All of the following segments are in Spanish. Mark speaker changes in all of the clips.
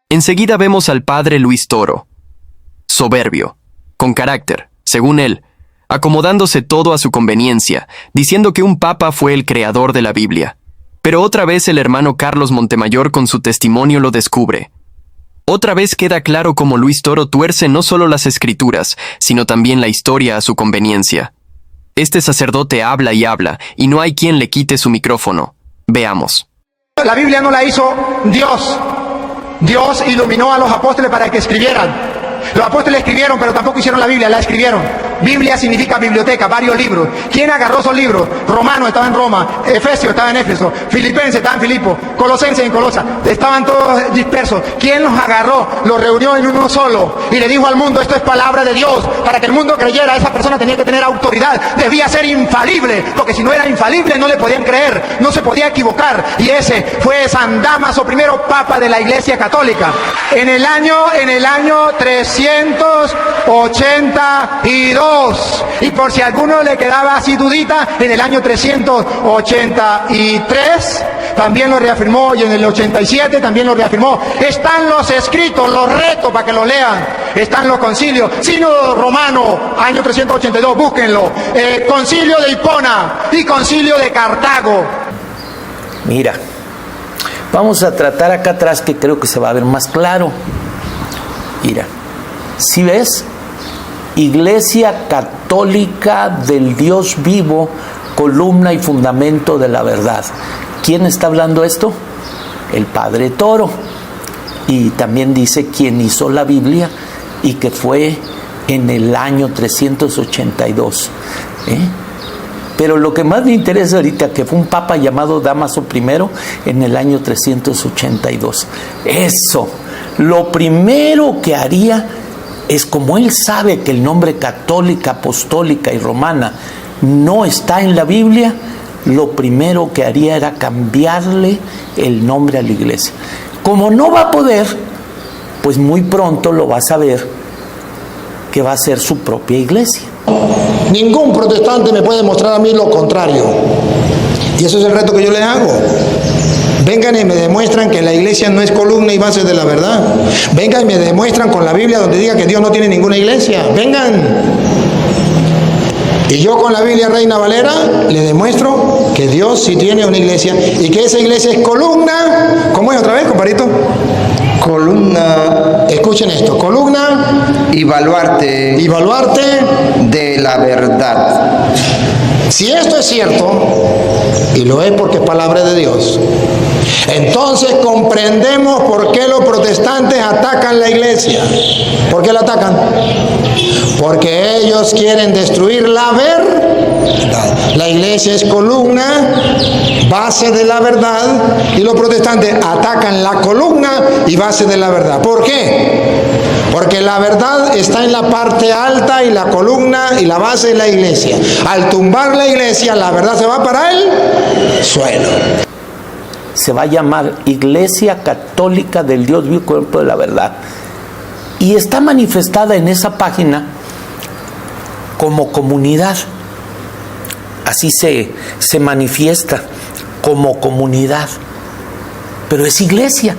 Speaker 1: Enseguida vemos al padre Luis Toro, soberbio, con carácter, según él, acomodándose todo a su conveniencia, diciendo que un papa fue el creador de la Biblia. Pero otra vez el hermano Carlos Montemayor con su testimonio lo descubre. Otra vez queda claro cómo Luis Toro tuerce no solo las escrituras, sino también la historia a su conveniencia. Este sacerdote habla, y no hay quien le quite su micrófono. Veamos.
Speaker 2: La Biblia no la hizo Dios. Dios iluminó a los apóstoles para que escribieran. Los apóstoles escribieron, pero tampoco hicieron la Biblia, la escribieron. Biblia significa biblioteca, varios libros. ¿Quién agarró esos libros? Romano estaba en Roma, Efesio estaba en Éfeso, Filipenses estaba en Filipo, Colosenses en Colosa. Estaban todos dispersos. ¿Quién los agarró? Los reunió en uno solo y le dijo al mundo: esto es palabra de Dios. Para que el mundo creyera, esa persona tenía que tener autoridad, debía ser infalible, porque si no era infalible no le podían creer, no se podía equivocar. Y ese fue San Dámaso, primero papa de la Iglesia Católica, en el año 382. Y por si a alguno le quedaba así dudita, en el año 383 también lo reafirmó, y en el 87 también lo reafirmó. Están los escritos, los retos para que los lean. Están los concilios. Sínodo Romano, año 382, búsquenlo. Concilio de Hipona y concilio de Cartago.
Speaker 3: Mira, vamos a tratar acá atrás, que creo que se va a ver más claro. Mira, ¿sí ves? Iglesia Católica del Dios vivo, columna y fundamento de la verdad. ¿Quién está hablando esto? El padre Toro. Y también dice quién hizo la Biblia y que fue en el año 382. Pero lo que más me interesa ahorita, que fue un papa llamado Dámaso I en el año 382. Eso, lo primero que haría es, como él sabe que el nombre católica, apostólica y romana no está en la Biblia, lo primero que haría era cambiarle el nombre a la iglesia. Como no va a poder, pues muy pronto lo va a saber que va a ser su propia iglesia.
Speaker 2: Ningún protestante me puede mostrar a mí lo contrario. Y eso es el reto que yo les hago. Vengan y me demuestran que la iglesia no es columna y base de la verdad. Vengan y me demuestran con la Biblia donde diga que Dios no tiene ninguna iglesia. Vengan. Y yo con la Biblia Reina Valera le demuestro que Dios sí tiene una iglesia y que esa iglesia es columna. ¿Cómo es otra vez, compadrito?
Speaker 4: Columna.
Speaker 2: Escuchen esto: columna
Speaker 4: y baluarte de la verdad.
Speaker 2: Si esto es cierto, y lo es porque es palabra de Dios, entonces comprendemos por qué los protestantes atacan la iglesia. ¿Por qué la atacan? Porque ellos quieren destruir la verdad. La iglesia es columna, base de la verdad, y los protestantes atacan la columna y base de la verdad. ¿Por qué? Porque la verdad está en la parte alta y la columna y la base de la iglesia. Al tumbar la iglesia, la verdad se va para el suelo.
Speaker 3: Se va a llamar Iglesia Católica del Dios vivo, cuerpo de la verdad. Y está manifestada en esa página como comunidad. Así se manifiesta, como comunidad. Pero es iglesia.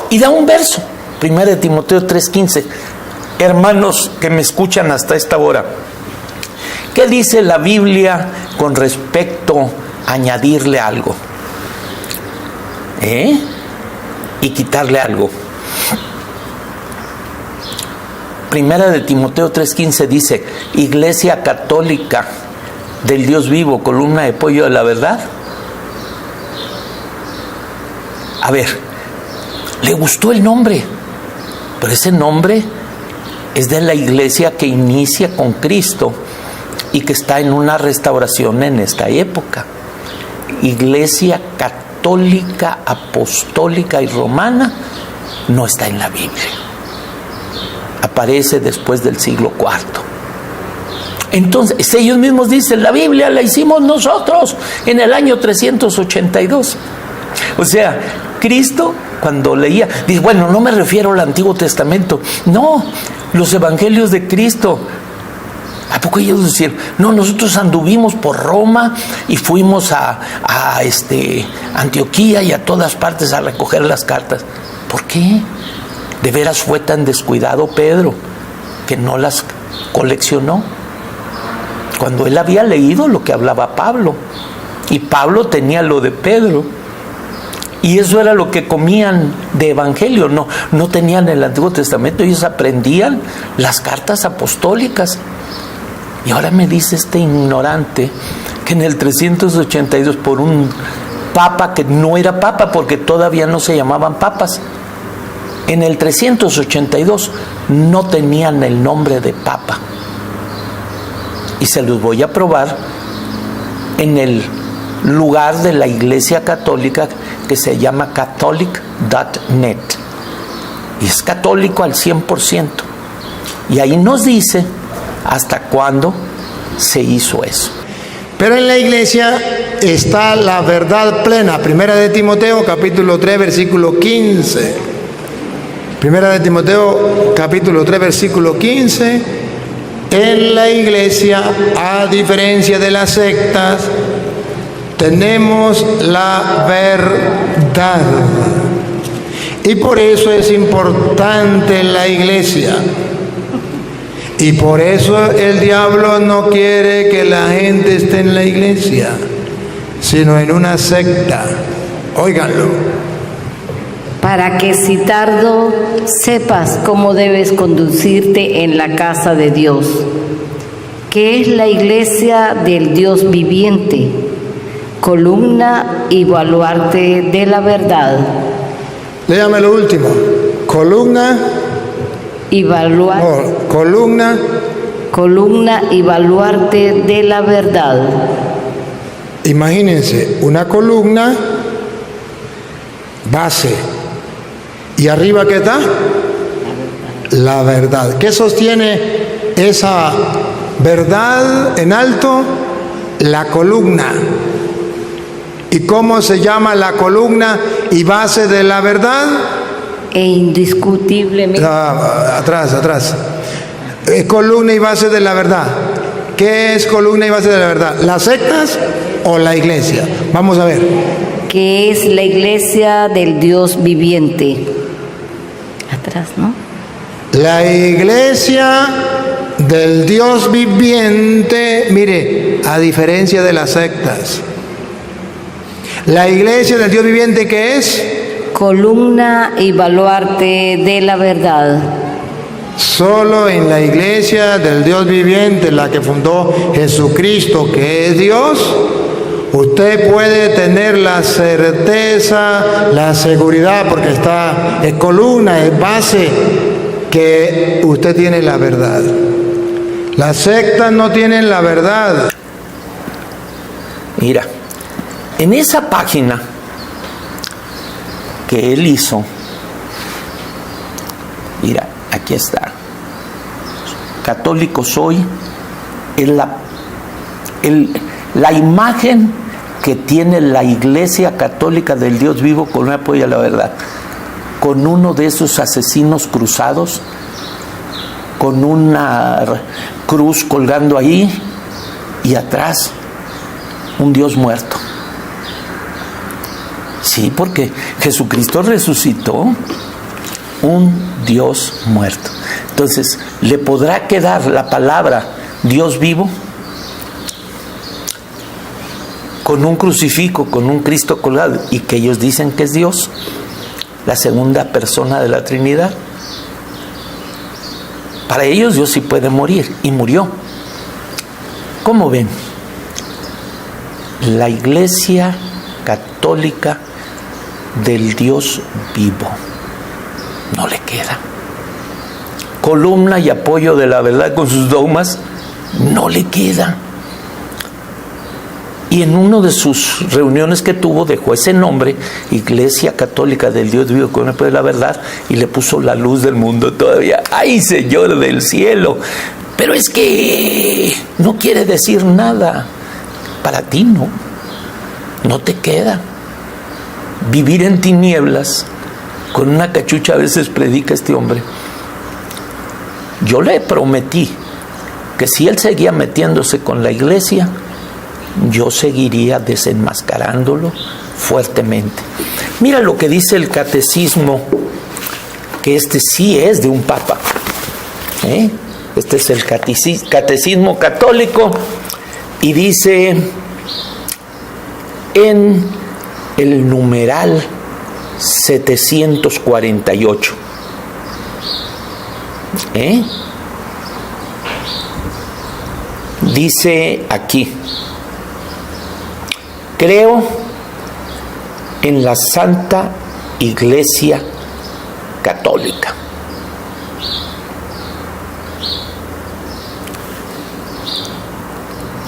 Speaker 3: Y da un verso. 1 Timoteo 3:15. Hermanos que me escuchan hasta esta hora, ¿qué dice la Biblia con respecto a añadirle algo? Y quitarle algo. 1 Timoteo 3:15 dice: Iglesia Católica del Dios vivo, columna de apoyo de la verdad. A ver, le gustó el nombre, pero ese nombre es de la iglesia que inicia con Cristo y que está en una restauración en esta época. Iglesia católica, apostólica y romana no está en la Biblia. Aparece después del siglo IV. Entonces, ellos mismos dicen, la Biblia la hicimos nosotros en el año 382. O sea, Cristo, cuando leía, dice, bueno, no me refiero al Antiguo Testamento, no, los evangelios de Cristo, ¿A poco ellos decían, no, nosotros anduvimos por Roma y fuimos a Antioquía y a todas partes a recoger las cartas? ¿Por qué? De veras fue tan descuidado Pedro que no las coleccionó, cuando él había leído lo que hablaba Pablo, y Pablo tenía lo de Pedro, y eso era lo que comían de evangelio. No tenían el Antiguo Testamento, ellos aprendían las cartas apostólicas. Y ahora me dice este ignorante que en el 382, por un papa que no era papa porque todavía no se llamaban papas, en el 382 no tenían el nombre de papa. Y se los voy a probar en el lugar de la Iglesia Católica que se llama catholic.net. Y es católico al 100%. Y ahí nos dice hasta cuándo se hizo eso.
Speaker 2: Pero en la iglesia está la verdad plena. Primera de Timoteo, capítulo 3, versículo 15. Primera de Timoteo, capítulo 3, versículo 15. En la iglesia, a diferencia de las sectas, tenemos la verdad. Y por eso es importante la iglesia. Y por eso el diablo no quiere que la gente esté en la iglesia, sino en una secta. Óiganlo.
Speaker 5: Para que si tardo sepas cómo debes conducirte en la casa de Dios, que es la iglesia del Dios viviente, columna y baluarte de la verdad.
Speaker 2: Léame lo último. Columna
Speaker 5: y baluarte. Columna y baluarte de la verdad.
Speaker 2: Imagínense, una columna, base. ¿Y arriba qué está? La verdad. ¿Qué sostiene esa verdad en alto? La columna. ¿Y cómo se llama la columna y base de la verdad?
Speaker 5: E indiscutiblemente.
Speaker 2: Atrás. Columna y base de la verdad. ¿Qué es columna y base de la verdad? ¿Las sectas o la iglesia? Vamos a ver.
Speaker 5: Que es la iglesia del Dios viviente. Atrás, ¿no?
Speaker 2: La iglesia del Dios viviente, mire, a diferencia de las sectas. La iglesia del Dios viviente, ¿qué es?
Speaker 5: Columna y baluarte de la verdad.
Speaker 2: Solo en la iglesia del Dios viviente, la que fundó Jesucristo, que es Dios, usted puede tener la certeza, la seguridad, porque es columna, es base, que usted tiene la verdad. Las sectas no tienen la verdad.
Speaker 3: Mira, en esa página que él hizo, mira, aquí está. Católico soy, es la imagen que tiene la Iglesia Católica del Dios vivo con un apoyo a la verdad, con uno de esos asesinos cruzados, con una cruz colgando ahí y atrás un Dios muerto. Sí, porque Jesucristo resucitó un Dios muerto. Entonces, ¿le podrá quedar la palabra Dios vivo? Con un crucifijo, con un Cristo colgado, y que ellos dicen que es Dios, la segunda persona de la Trinidad. Para ellos Dios sí puede morir, y murió. ¿Cómo ven? La Iglesia Católica del Dios vivo no le queda. Columna y apoyo de la verdad con sus dogmas no le queda. Y en una de sus reuniones que tuvo dejó ese nombre, Iglesia Católica del Dios vivo con el apoyo de la verdad, y le puso la luz del mundo todavía. ¡Ay, Señor del cielo! Pero es que no quiere decir nada. Para ti no te queda. Vivir en tinieblas, con una cachucha, a veces predica este hombre. Yo le prometí que si él seguía metiéndose con la iglesia, yo seguiría desenmascarándolo fuertemente. Mira lo que dice el catecismo, que este sí es de un papa. Este es el catecismo católico, y dice en el numeral 748. Dice aquí: creo en la Santa Iglesia Católica.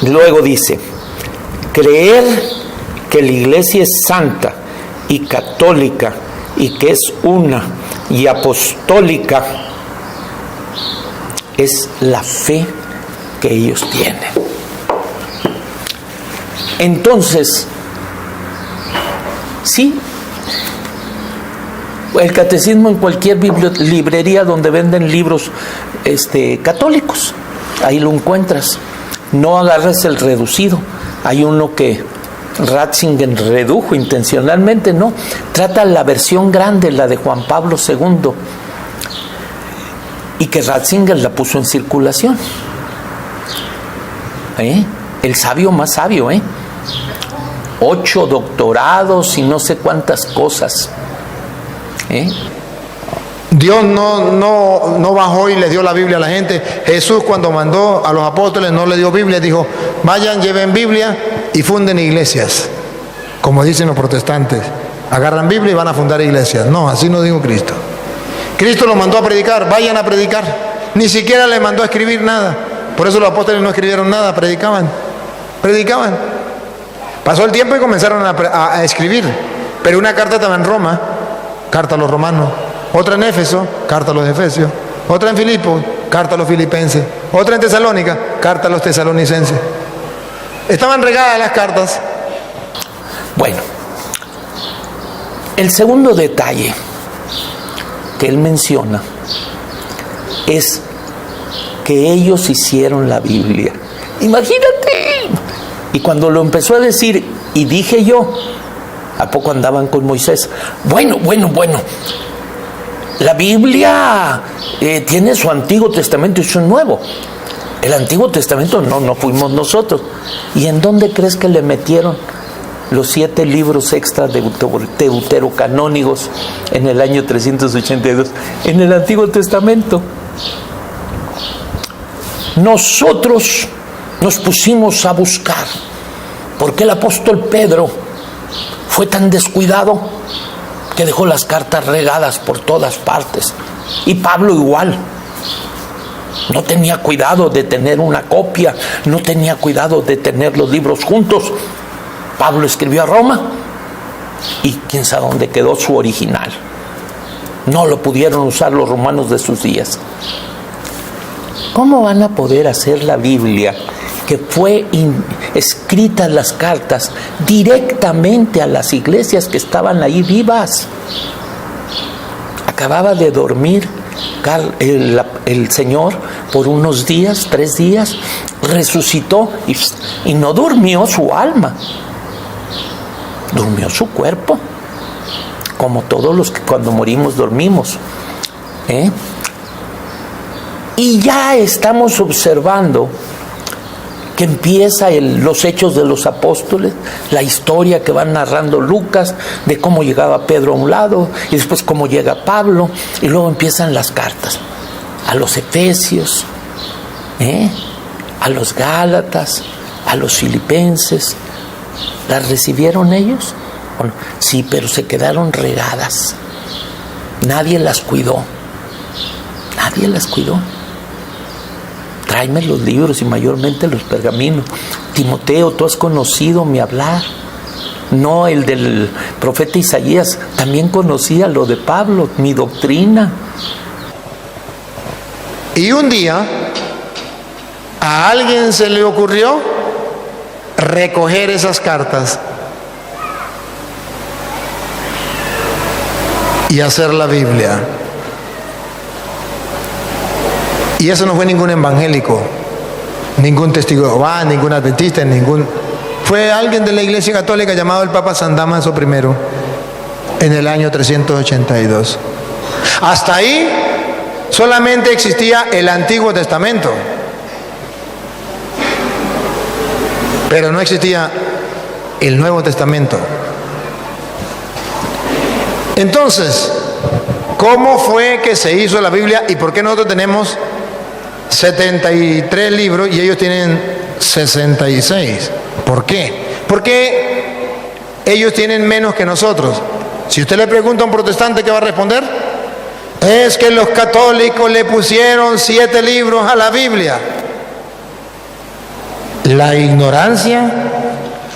Speaker 3: Luego dice: creer que la Iglesia es santa y católica y que es una y apostólica es la fe que ellos tienen. Entonces, sí, el catecismo en cualquier librería donde venden libros católicos, ahí lo encuentras. No agarres el reducido. Hay uno que Ratzinger redujo intencionalmente, no. Trata la versión grande, la de Juan Pablo II, y que Ratzinger la puso en circulación. El sabio más sabio, 8 doctorados y no sé cuántas cosas.
Speaker 2: Dios no bajó y le dio la Biblia a la gente. Jesús, cuando mandó a los apóstoles, no le dio Biblia, dijo: vayan, lleven Biblia y funden iglesias. Como dicen los protestantes, agarran Biblia y van a fundar iglesias. No, así no dijo Cristo. Cristo los mandó a predicar, vayan a predicar. Ni siquiera les mandó a escribir nada. Por eso los apóstoles no escribieron nada, predicaban. Pasó el tiempo y comenzaron a escribir. Pero una carta estaba en Roma, carta a los romanos. Otra en Éfeso, carta a los efesios. Otra en Filipos, carta a los filipenses. Otra en Tesalónica, carta a los tesalonicenses. Estaban regadas las cartas.
Speaker 3: Bueno, el segundo detalle que él menciona es que ellos hicieron la Biblia. Imagínate. Y cuando lo empezó a decir, y dije yo, ¿a poco andaban con Moisés? Bueno. La Biblia tiene su Antiguo Testamento y su Nuevo. El Antiguo Testamento no fuimos nosotros. ¿Y en dónde crees que le metieron los 7 libros extras deuterocanónicos en el año 382? En el Antiguo Testamento. Nosotros nos pusimos a buscar por qué el apóstol Pedro fue tan descuidado que dejó las cartas regadas por todas partes. Y Pablo igual. No tenía cuidado de tener una copia, no tenía cuidado de tener los libros juntos. Pablo escribió a Roma y quién sabe dónde quedó su original. No lo pudieron usar los romanos de sus días. ¿Cómo van a poder hacer la Biblia, que fue escrita en las cartas directamente a las iglesias que estaban ahí vivas? Acababa de dormir el Señor por unos días, 3 días, resucitó y no durmió su alma, durmió su cuerpo, como todos los que cuando morimos dormimos. Y ya estamos observando que empieza los Hechos de los Apóstoles, la historia que va narrando Lucas de cómo llegaba Pedro a un lado y después cómo llega Pablo, y luego empiezan las cartas a los Efesios, a los Gálatas, a los Filipenses. ¿Las recibieron ellos? Bueno, sí, pero se quedaron regadas. Nadie las cuidó. Tráeme los libros y mayormente los pergaminos. Timoteo, tú has conocido mi hablar. No, el del profeta Isaías también conocía lo de Pablo, mi doctrina.
Speaker 2: Y un día a alguien se le ocurrió recoger esas cartas y hacer la Biblia. Y eso no fue ningún evangélico, ningún testigo de Jehová, ningún adventista, fue alguien de la Iglesia Católica llamado el Papa San Damaso I en el año 382. Hasta ahí solamente existía el Antiguo Testamento, pero no existía el Nuevo Testamento. Entonces, ¿cómo fue que se hizo la Biblia y por qué nosotros tenemos 73 libros y ellos tienen 66? ¿Por qué? Porque ellos tienen menos que nosotros. Si usted le pregunta a un protestante, ¿qué va a responder? Es que los católicos le pusieron 7 libros a la Biblia. La ignorancia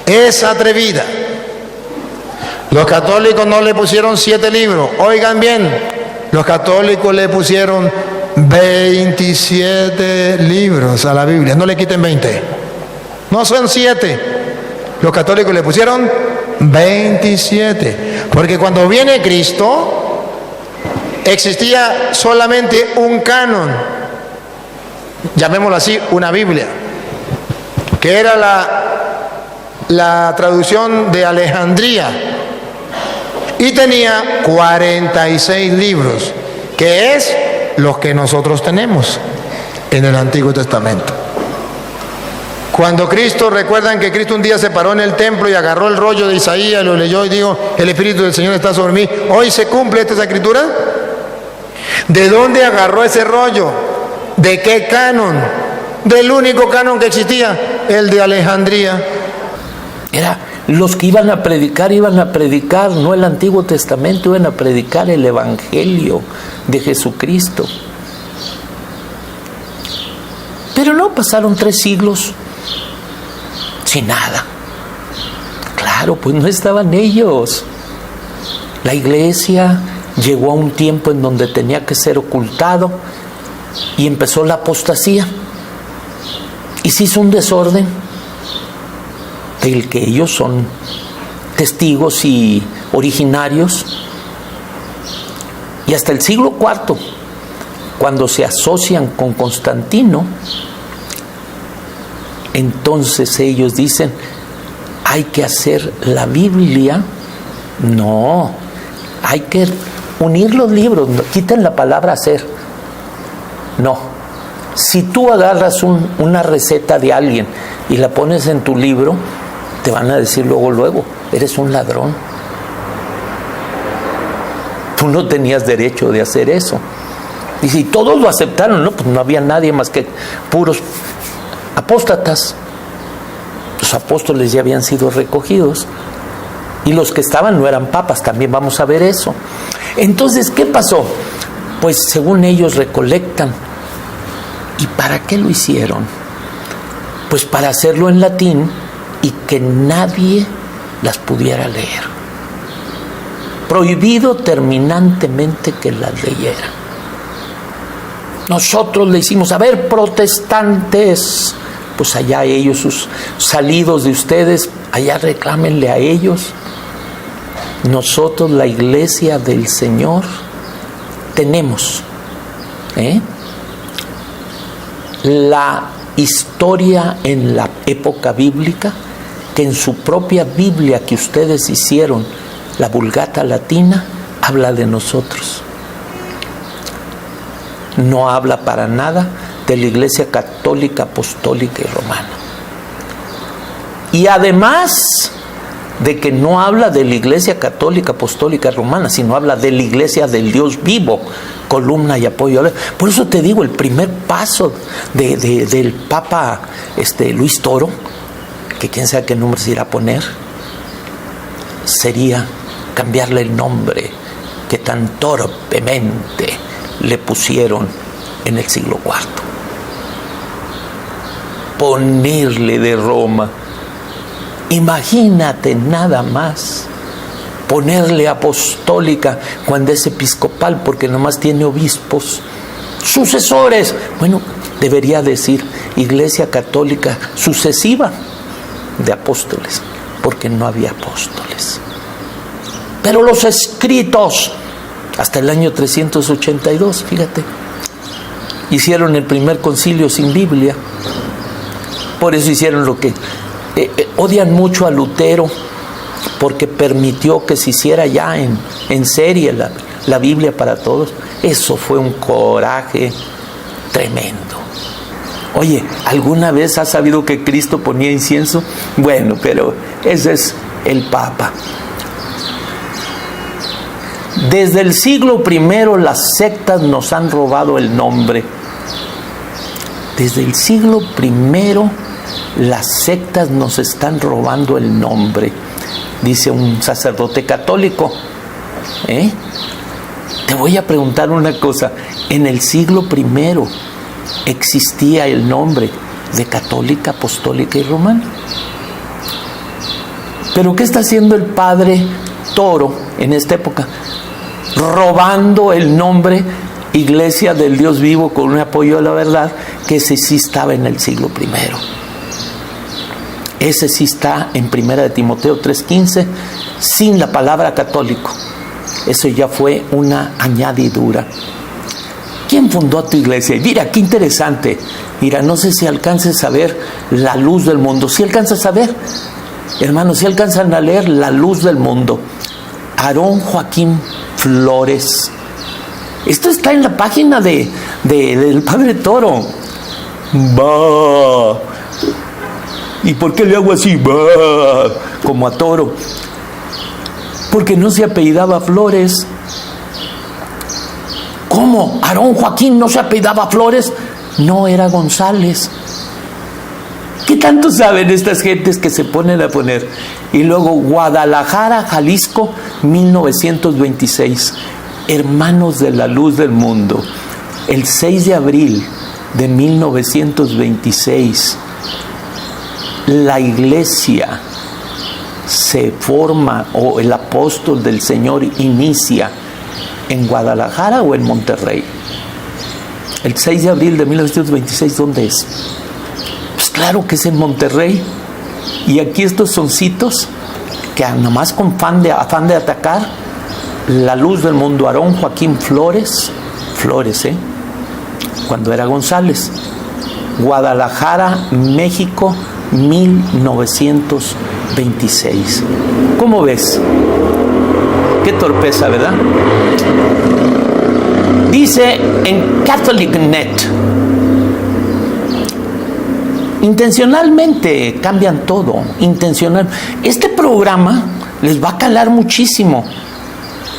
Speaker 2: es atrevida. Los católicos no le pusieron 7 libros. Oigan bien, los católicos le pusieron 27 libros a la Biblia. No le quiten 20. No son 7. Los católicos le pusieron 27. Porque cuando viene Cristo, existía solamente un canon, llamémoslo así, una Biblia, que era la traducción de Alejandría, y tenía 46 libros, que es los que nosotros tenemos en el Antiguo Testamento. Cuando Cristo, recuerdan que Cristo un día se paró en el templo y agarró el rollo de Isaías, lo leyó y dijo: el Espíritu del Señor está sobre mí. Hoy se cumple esta escritura. ¿De dónde agarró ese rollo? ¿De qué canon? Del único canon que existía, el de Alejandría.
Speaker 3: Era los que iban a predicar no el Antiguo Testamento, iban a predicar el Evangelio de Jesucristo. Pero no pasaron 3 siglos sin nada. Claro, pues no estaban ellos. La iglesia llegó a un tiempo en donde tenía que ser ocultado y empezó la apostasía. Y se hizo un desorden del que ellos son testigos y originarios. Y hasta el siglo IV, cuando se asocian con Constantino, entonces ellos dicen: hay que hacer la Biblia. No, hay que unir los libros. Quiten la palabra hacer. No, si tú agarras una receta de alguien y la pones en tu libro, te van a decir luego, eres un ladrón. Tú no tenías derecho de hacer eso. Y si todos lo aceptaron, no, pues no había nadie más que puros apóstatas. Los apóstoles ya habían sido recogidos y los que estaban no eran papas. También vamos a ver eso. Entonces, ¿qué pasó? Pues según ellos recolectan. ¿Y para qué lo hicieron? Pues para hacerlo en latín y que nadie las pudiera leer. Prohibido terminantemente que las leyeran. Nosotros le hicimos: a ver, protestantes, pues allá ellos, sus salidos de ustedes, allá reclámenle a ellos. Nosotros, la iglesia del Señor, tenemos la historia en la época bíblica, que en su propia Biblia que ustedes hicieron, la Vulgata Latina, habla de nosotros. No habla para nada de la Iglesia Católica, Apostólica y Romana. Y además de que no habla de la Iglesia Católica, Apostólica y Romana, sino habla de la Iglesia del Dios vivo, columna y apoyo. Por eso te digo, el primer paso del Papa Luis Toro, que quién sabe qué nombre se irá a poner, sería cambiarle el nombre que tan torpemente le pusieron en el siglo IV. Ponerle de Roma. Imagínate nada más. Ponerle apostólica cuando es episcopal, porque nomás tiene obispos sucesores. Bueno, debería decir Iglesia Católica sucesiva de apóstoles, porque no había apóstoles. Pero los escritos, hasta el año 382, fíjate, hicieron el primer concilio sin Biblia. Por eso hicieron lo que... odian mucho a Lutero, porque permitió que se hiciera ya en serie la Biblia para todos. Eso fue un coraje tremendo. Oye, ¿alguna vez has sabido que Cristo ponía incienso? Bueno, pero ese es el Papa. Desde el siglo I las sectas nos han robado el nombre. Desde el siglo I las sectas nos están robando el nombre, dice un sacerdote católico. Te voy a preguntar una cosa. En el siglo I existía el nombre de católica, apostólica y romana. Pero ¿qué está haciendo el padre Toro en esta época? Robando el nombre Iglesia del Dios Vivo con un apoyo a la verdad, que ese sí estaba en el siglo I. Ese sí está en 1 de Timoteo 3:15, sin la palabra católico. Eso ya fue una añadidura. ¿Quién fundó tu iglesia? Mira, qué interesante. Mira, no sé si alcances a ver La Luz del Mundo. ¿Sí alcanzas a ver? Hermanos, ¿sí alcanzan a leer La Luz del Mundo? Aarón Joaquín Flores. Esto está en la página del padre Toro. ¡Bah! ¿Y por qué le hago así? ¡Bah! Como a Toro. Porque no se apellidaba Flores. ¿Cómo? ¿Aarón Joaquín no se apellidaba Flores? No, era González. ¿Qué tanto saben estas gentes que se ponen a poner? Y luego Guadalajara, Jalisco, 1926. Hermanos de la Luz del Mundo. El 6 de abril de 1926, la iglesia se forma, o el apóstol del Señor inicia en Guadalajara o en Monterrey. El 6 de abril de 1926, ¿dónde es? Pues claro que es en Monterrey. Y aquí estos soncitos que nomás con afán de atacar, La Luz del Mundo, Aarón Joaquín Flores, cuando era González, Guadalajara, México, 1926. ¿Cómo ves? Qué torpeza, ¿verdad? Dice en CatholicNet, intencionalmente cambian todo, intencional. Este programa les va a calar muchísimo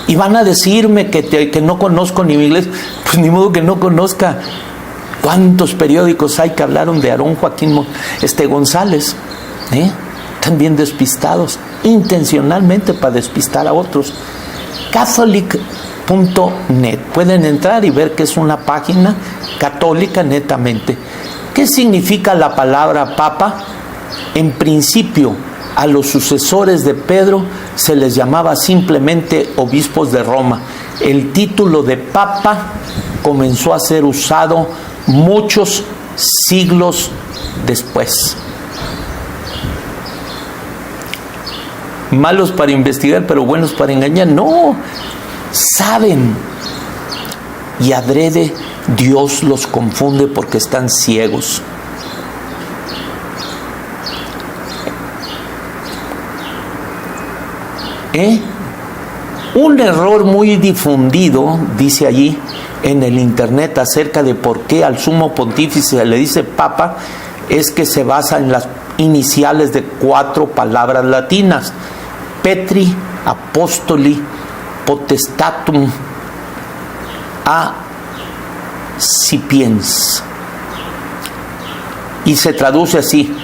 Speaker 3: y van a decirme que no conozco ni mi inglés. Pues ni modo que no conozca. ¿Cuántos periódicos hay que hablaron de Aarón Joaquín González? Están bien despistados, intencionalmente para despistar a otros. Catholic.net. Pueden entrar y ver que es una página católica netamente. ¿Qué significa la palabra papa? En principio, a los sucesores de Pedro se les llamaba simplemente obispos de Roma. El título de papa comenzó a ser usado muchos siglos después. Malos para investigar, pero buenos para engañar. No, saben. Y adrede Dios los confunde porque están ciegos. Un error muy difundido, dice allí en el internet, acerca de por qué al sumo pontífice se le dice papa, es que se basa en las iniciales de 4 palabras latinas: Petri, Apostoli, Potestatum, a Sapiens. Y se traduce así: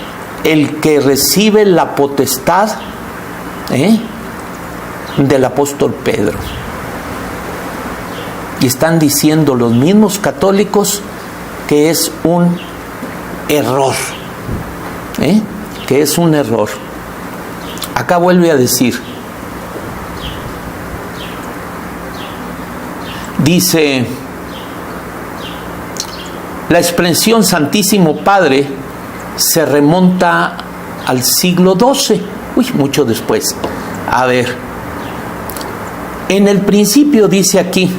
Speaker 3: el que recibe la potestad del apóstol Pedro. Y están diciendo los mismos católicos que es un error. Que es un error. Acá vuelve a decir, dice, la expresión Santísimo Padre se remonta al siglo XII, mucho después. A ver, en el principio dice aquí,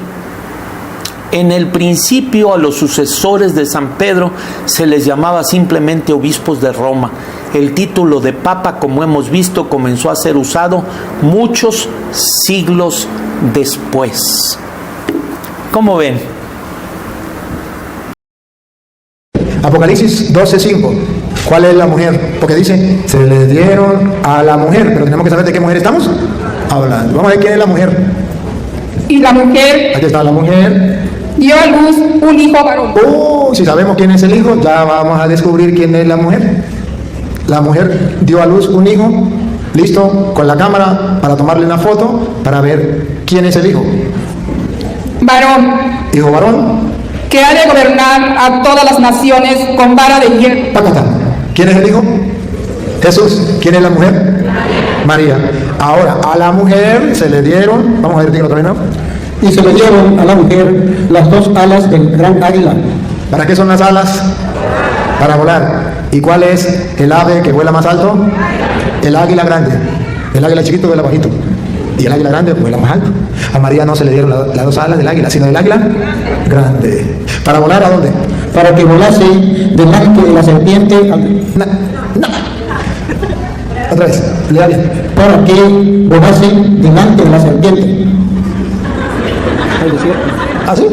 Speaker 3: En el principio a los sucesores de San Pedro se les llamaba simplemente obispos de Roma. El título de papa, como hemos visto, comenzó a ser usado muchos siglos después. ¿Cómo ven?
Speaker 2: Apocalipsis 12:5. ¿Cuál es la mujer? Porque dice, se le dieron a la mujer, pero tenemos que saber de qué mujer estamos hablando. Vamos a ver quién es la mujer.
Speaker 6: Y la mujer
Speaker 2: Aquí está la mujer.
Speaker 6: dio a luz un hijo varón.
Speaker 2: Si sabemos quién es el hijo, ya vamos a descubrir quién es la mujer. La mujer dio a luz un hijo, listo, con la cámara para tomarle una foto, para ver quién es el hijo.
Speaker 6: Varón,
Speaker 2: Hijo varón,
Speaker 6: que ha de gobernar a todas las naciones con vara de hierro.
Speaker 2: Pacata. ¿Quién es el hijo? Jesús. ¿Quién es la mujer? María. Ahora, a la mujer se le dieron, vamos a ver, dígalo otra vez, ¿no?
Speaker 7: Y se le dieron a la mujer las dos alas del gran águila.
Speaker 2: ¿Para qué son las alas? Para volar. ¿Y cuál es el ave que vuela más alto? El águila grande. El águila chiquito vuela bajito. Y el águila grande vuela más alto. A María no se le dieron las dos alas del águila, sino del águila grande. ¿Para volar a dónde?
Speaker 7: Para que volase delante de la serpiente.
Speaker 2: Otra vez, lea bien.
Speaker 7: Para que volase delante de la serpiente.
Speaker 2: ¿Ah, sí?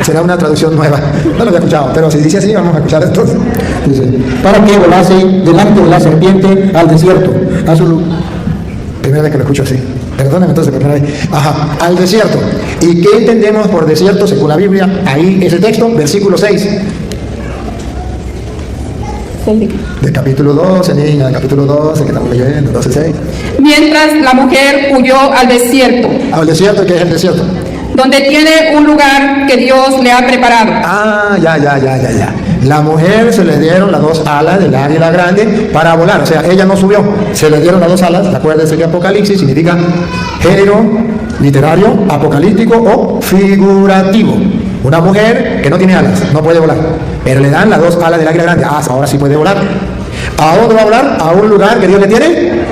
Speaker 2: Será una traducción nueva. No lo había escuchado, pero si dice así, vamos a escuchar entonces.
Speaker 7: Dice, para que volase delante de la serpiente al desierto, a su lugar.
Speaker 2: Primera vez que lo escucho así. Perdóname entonces, primera vez. Ajá, al desierto. ¿Y qué entendemos por desierto según la Biblia? Ahí ese texto, versículo 6. Del capítulo 12, niña, del capítulo 12, que estamos leyendo, 12:6.
Speaker 6: Mientras la mujer huyó al desierto,
Speaker 2: Al desierto, ¿qué es el desierto?
Speaker 6: donde tiene un lugar que Dios le ha preparado.
Speaker 2: Ya. La mujer se le dieron las dos alas del águila grande para volar. O sea, ella no subió. Se le dieron las dos alas. Acuérdense que Apocalipsis significa género literario, apocalíptico o figurativo. Una mujer que no tiene alas, no puede volar. Pero le dan las dos alas del águila grande. Ahora sí puede volar. ¿A dónde va a volar? A un lugar que Dios le tiene.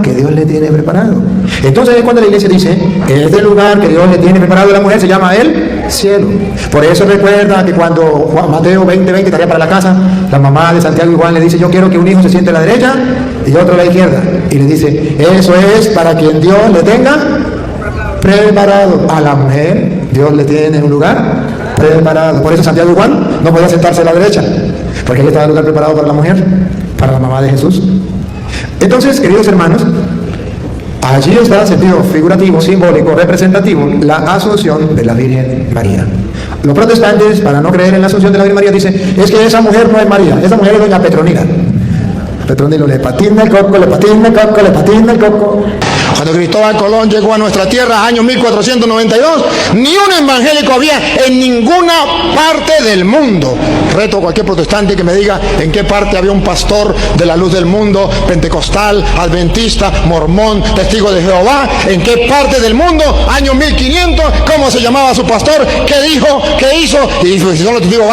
Speaker 2: Que Dios le tiene preparado. Entonces es cuando la iglesia dice, este lugar que Dios le tiene preparado a la mujer se llama el cielo. Por eso recuerda que cuando Mateo 20:20 tarea para la casa, la mamá de Santiago y Juan le dice, yo quiero que un hijo se siente a la derecha y otro a la izquierda. Y le dice, eso es para quien Dios le tenga preparado. A la mujer Dios le tiene un lugar preparado. Por eso Santiago y Juan no podían sentarse a la derecha, porque ahí estaba el lugar preparado para la mujer, para la mamá de Jesús. Entonces, queridos hermanos, allí está el sentido figurativo, simbólico, representativo, la asunción de la Virgen María. Los protestantes, para no creer en la asunción de la Virgen María, dicen, es que esa mujer no es María, esa mujer es doña Petronila. Petronilo le patina el coco, le patina el coco, le patina el coco. Cuando Cristóbal Colón llegó a nuestra tierra, año 1492, ni un evangélico había en ninguna parte del mundo. Reto a cualquier protestante que me diga en qué parte había un pastor de la luz del mundo, pentecostal, adventista, mormón, testigo de Jehová, en qué parte del mundo, año 1500, cómo se llamaba su pastor, qué dijo, qué hizo, y si no lo digo,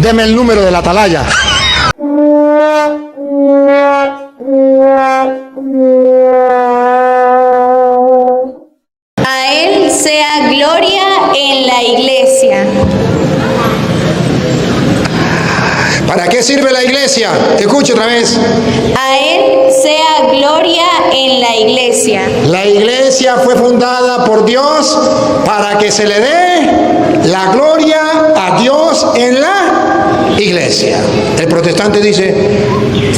Speaker 2: deme el número de la atalaya.
Speaker 8: A Él sea gloria en la iglesia.
Speaker 2: ¿Para qué sirve la iglesia? Escuche otra vez.
Speaker 8: A Él sea gloria en la iglesia.
Speaker 2: La iglesia fue fundada por Dios para que se le dé la gloria a Dios en la iglesia. El protestante dice,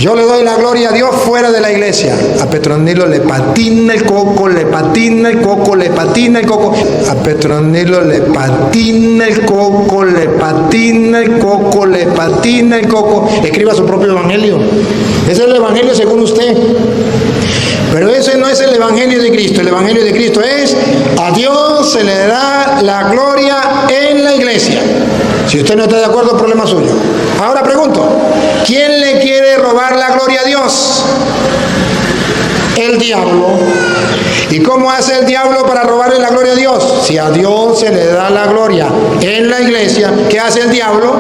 Speaker 2: yo le doy la gloria a Dios fuera de la iglesia. A Petronilo le patina el coco, le patina el coco, le patina el coco. A Petronilo le patina el coco, le patina el coco, le patina el coco. Escriba su propio evangelio. Ese es el evangelio según usted. Pero ese no es el evangelio de Cristo. El evangelio de Cristo es, a Dios se le da la gloria en la iglesia. Si usted no está de acuerdo, problema suyo. Ahora pregunto, ¿quién le quiere robar la gloria a Dios? El diablo. ¿Y cómo hace el diablo para robarle la gloria a Dios? Si a Dios se le da la gloria en la iglesia, ¿qué hace el diablo?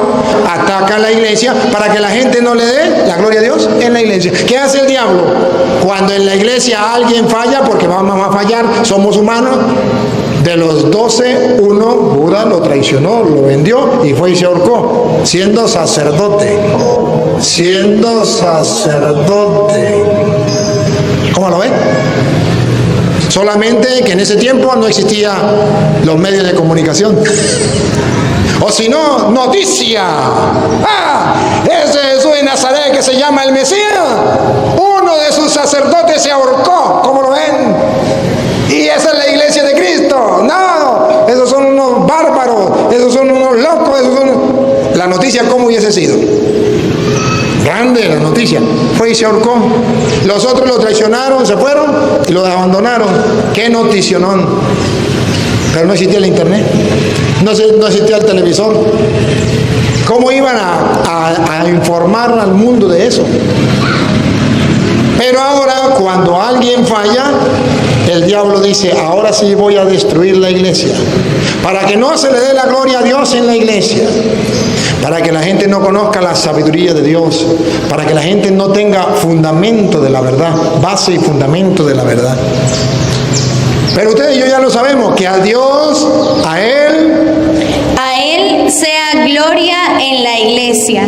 Speaker 2: Ataca a la iglesia para que la gente no le dé la gloria a Dios en la iglesia. ¿Qué hace el diablo? Cuando en la iglesia alguien falla, porque vamos a fallar, somos humanos, De los 12, uno, Judas lo traicionó, lo vendió y fue y se ahorcó, siendo sacerdote. Siendo sacerdote. ¿Cómo lo ven? Solamente que en ese tiempo no existían los medios de comunicación. O si no, noticia. Ese Jesús de Nazaret que se llama el Mesías, uno de sus sacerdotes se ahorcó. ¿Cómo lo ven? Y esa es la iglesia de Cristo. No, esos son unos bárbaros, esos son unos locos, esos son... La noticia, ¿cómo hubiese sido? Grande la noticia. Fue y se ahorcó. Los otros lo traicionaron, se fueron y lo abandonaron. ¡Qué noticionón! Pero no existía el internet, no existía el televisor. ¿Cómo iban a informar al mundo de eso? Pero ahora, cuando alguien falla, el diablo dice, ahora sí voy a destruir la iglesia, para que no se le dé la gloria a Dios en la iglesia, para que la gente no conozca la sabiduría de Dios, para que la gente no tenga fundamento de la verdad, base y fundamento de la verdad. Pero ustedes y yo ya lo sabemos, que a Dios, a Él
Speaker 8: sea gloria en la iglesia.